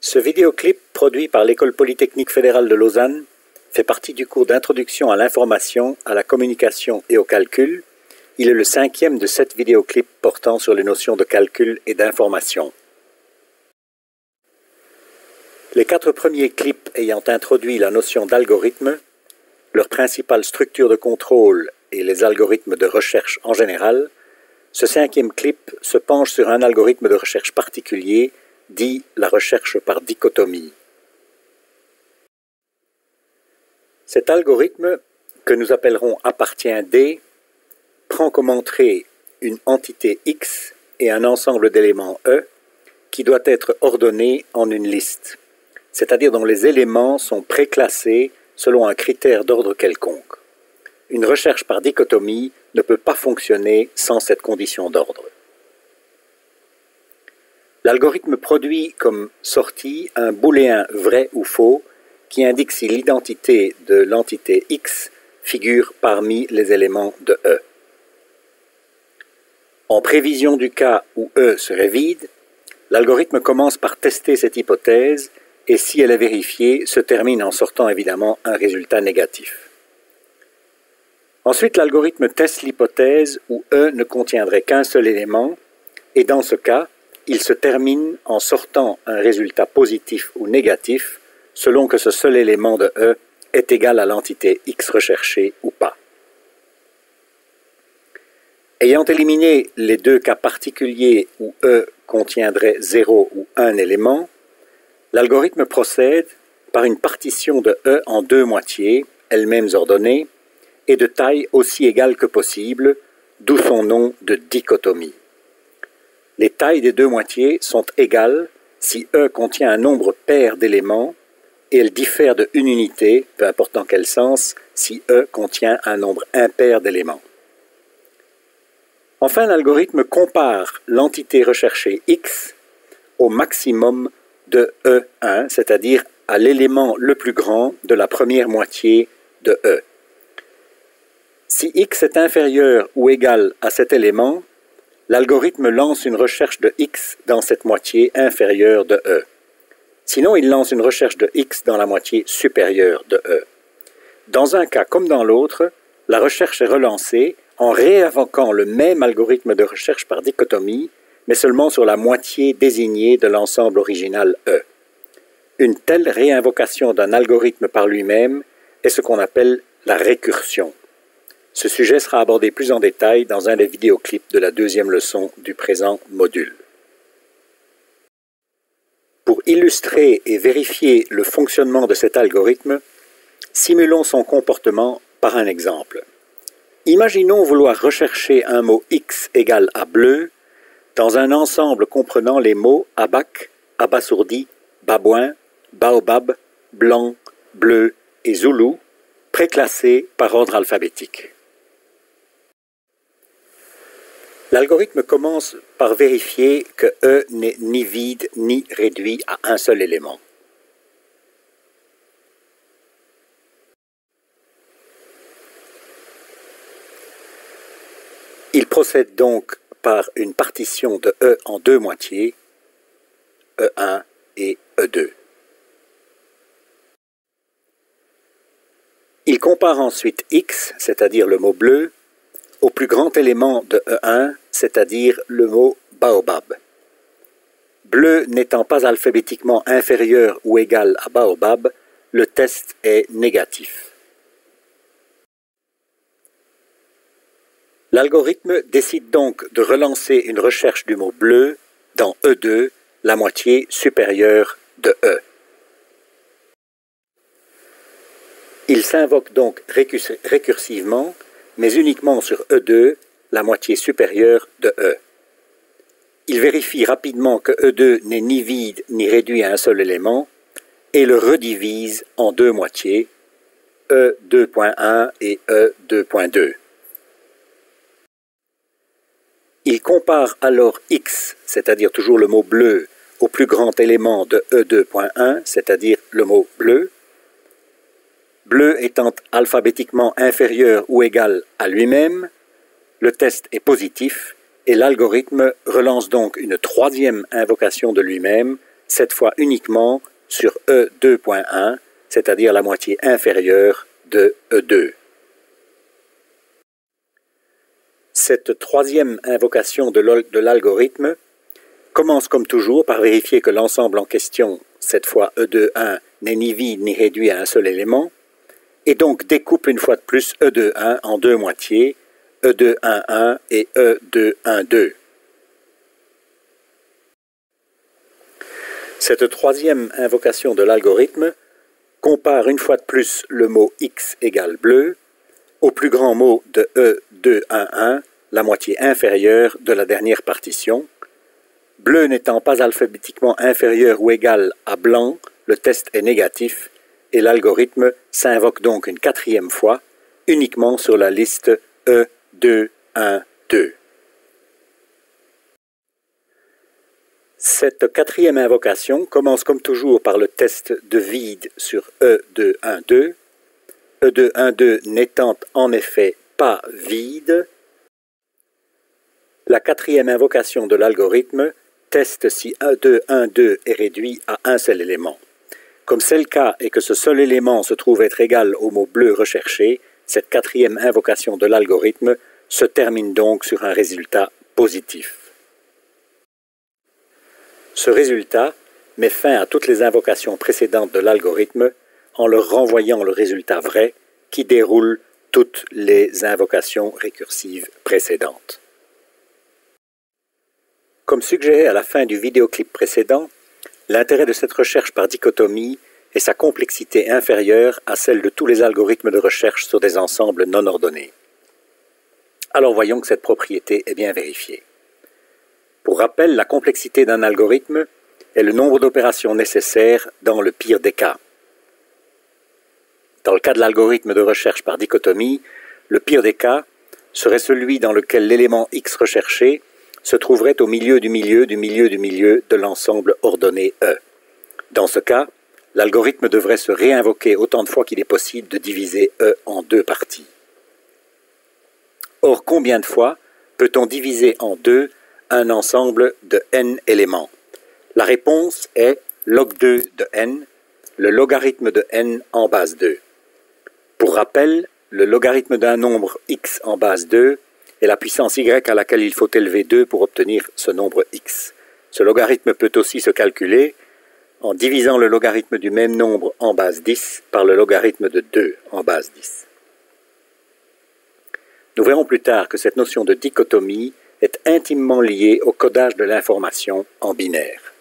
Ce vidéoclip, produit par l'École polytechnique fédérale de Lausanne, fait partie du cours d'introduction à l'information, à la communication et au calcul. Il est le 5e de 7 vidéoclips portant sur les notions de calcul et d'information. Les 4 premiers clips ayant introduit la notion d'algorithme, leur principale structure de contrôle et les algorithmes de recherche en général, ce 5e clip se penche sur un algorithme de recherche particulier, dit la recherche par dichotomie. Cet algorithme, que nous appellerons appartient D, prend comme entrée une entité X et un ensemble d'éléments E qui doit être ordonné en une liste, c'est-à-dire dont les éléments sont préclassés selon un critère d'ordre quelconque. Une recherche par dichotomie ne peut pas fonctionner sans cette condition d'ordre. L'algorithme produit comme sortie un booléen vrai ou faux qui indique si l'identité de l'entité X figure parmi les éléments de E. En prévision du cas où E serait vide, l'algorithme commence par tester cette hypothèse et si elle est vérifiée, se termine en sortant évidemment un résultat négatif. Ensuite, l'algorithme teste l'hypothèse où E ne contiendrait qu'un seul élément et dans ce cas, il se termine en sortant un résultat positif ou négatif selon que ce seul élément de E est égal à l'entité X recherchée ou pas. Ayant éliminé les 2 cas particuliers où E contiendrait 0 ou 1 élément, l'algorithme procède par une partition de E en 2 moitiés, elles-mêmes ordonnées, et de taille aussi égale que possible, d'où son nom de dichotomie. Les tailles des 2 moitiés sont égales si E contient un nombre pair d'éléments et elles diffèrent de une unité, peu importe dans quel sens, si E contient un nombre impair d'éléments. Enfin, l'algorithme compare l'entité recherchée X au maximum de E1, c'est-à-dire à l'élément le plus grand de la première moitié de E. Si X est inférieur ou égal à cet élément, l'algorithme lance une recherche de X dans cette moitié inférieure de E. Sinon, il lance une recherche de X dans la moitié supérieure de E. Dans un cas comme dans l'autre, la recherche est relancée en réinvoquant le même algorithme de recherche par dichotomie, mais seulement sur la moitié désignée de l'ensemble original E. Une telle réinvocation d'un algorithme par lui-même est ce qu'on appelle la récursion. Ce sujet sera abordé plus en détail dans un des vidéoclips de la 2e leçon du présent module. Pour illustrer et vérifier le fonctionnement de cet algorithme, simulons son comportement par un exemple. Imaginons vouloir rechercher un mot X égal à bleu dans un ensemble comprenant les mots abac, abasourdi, babouin, baobab, blanc, bleu et zoulou, préclassés par ordre alphabétique. L'algorithme commence par vérifier que E n'est ni vide ni réduit à un seul élément. Il procède donc par une partition de E en 2 moitiés, E1 et E2. Il compare ensuite X, c'est-à-dire le mot bleu, au plus grand élément de E1, c'est-à-dire le mot baobab. Bleu n'étant pas alphabétiquement inférieur ou égal à baobab, le test est négatif. L'algorithme décide donc de relancer une recherche du mot bleu dans E2, la moitié supérieure de E. Il s'invoque donc récursivement, mais uniquement sur E2, la moitié supérieure de E. Il vérifie rapidement que E2 n'est ni vide ni réduit à un seul élément et le redivise en 2 moitiés, E2.1 et E2.2. Il compare alors X, c'est-à-dire toujours le mot bleu, au plus grand élément de E2.1, c'est-à-dire le mot bleu. Bleu étant alphabétiquement inférieur ou égal à lui-même, le test est positif et l'algorithme relance donc une 3e invocation de lui-même cette fois uniquement sur E2.1, c'est-à-dire la moitié inférieure de E2. Cette troisième invocation de l'algorithme commence comme toujours par vérifier que l'ensemble en question, cette fois E2.1, n'est ni vide ni réduit à un seul élément, et donc découpe une fois de plus E2.1 en deux moitiés, E2.1.1 et E2.1.2. Cette troisième invocation de l'algorithme compare une fois de plus le mot x égale bleu au plus grand mot de E2.1.1, la moitié inférieure de la dernière partition. Bleu n'étant pas alphabétiquement inférieur ou égal à blanc, le test est négatif et l'algorithme s'invoque donc une quatrième fois, uniquement sur la liste E2.1.2. Cette quatrième invocation commence comme toujours par le test de vide sur E2.1.2, E2.1.2 n'étant en effet pas vide. La quatrième invocation de l'algorithme teste si E2.1.2 est réduit à un seul élément. Comme c'est le cas et que ce seul élément se trouve être égal au mot bleu recherché, cette quatrième invocation de l'algorithme se termine donc sur un résultat positif. Ce résultat met fin à toutes les invocations précédentes de l'algorithme en leur renvoyant le résultat vrai qui déroule toutes les invocations récursives précédentes. Comme suggéré à la fin du vidéoclip précédent, l'intérêt de cette recherche par dichotomie est sa complexité inférieure à celle de tous les algorithmes de recherche sur des ensembles non ordonnés. Alors voyons que cette propriété est bien vérifiée. Pour rappel, la complexité d'un algorithme est le nombre d'opérations nécessaires dans le pire des cas. Dans le cas de l'algorithme de recherche par dichotomie, le pire des cas serait celui dans lequel l'élément x recherché se trouverait au milieu du milieu du milieu du milieu de l'ensemble ordonné E. Dans ce cas, l'algorithme devrait se réinvoquer autant de fois qu'il est possible de diviser E en deux parties. Or, combien de fois peut-on diviser en deux un ensemble de n éléments? La réponse est log 2 de n, le logarithme de n en base 2. Pour rappel, le logarithme d'un nombre x en base 2 est la puissance y à laquelle il faut élever 2 pour obtenir ce nombre x. Ce logarithme peut aussi se calculer en divisant le logarithme du même nombre en base 10 par le logarithme de 2 en base 10. Nous verrons plus tard que cette notion de dichotomie est intimement liée au codage de l'information en binaire.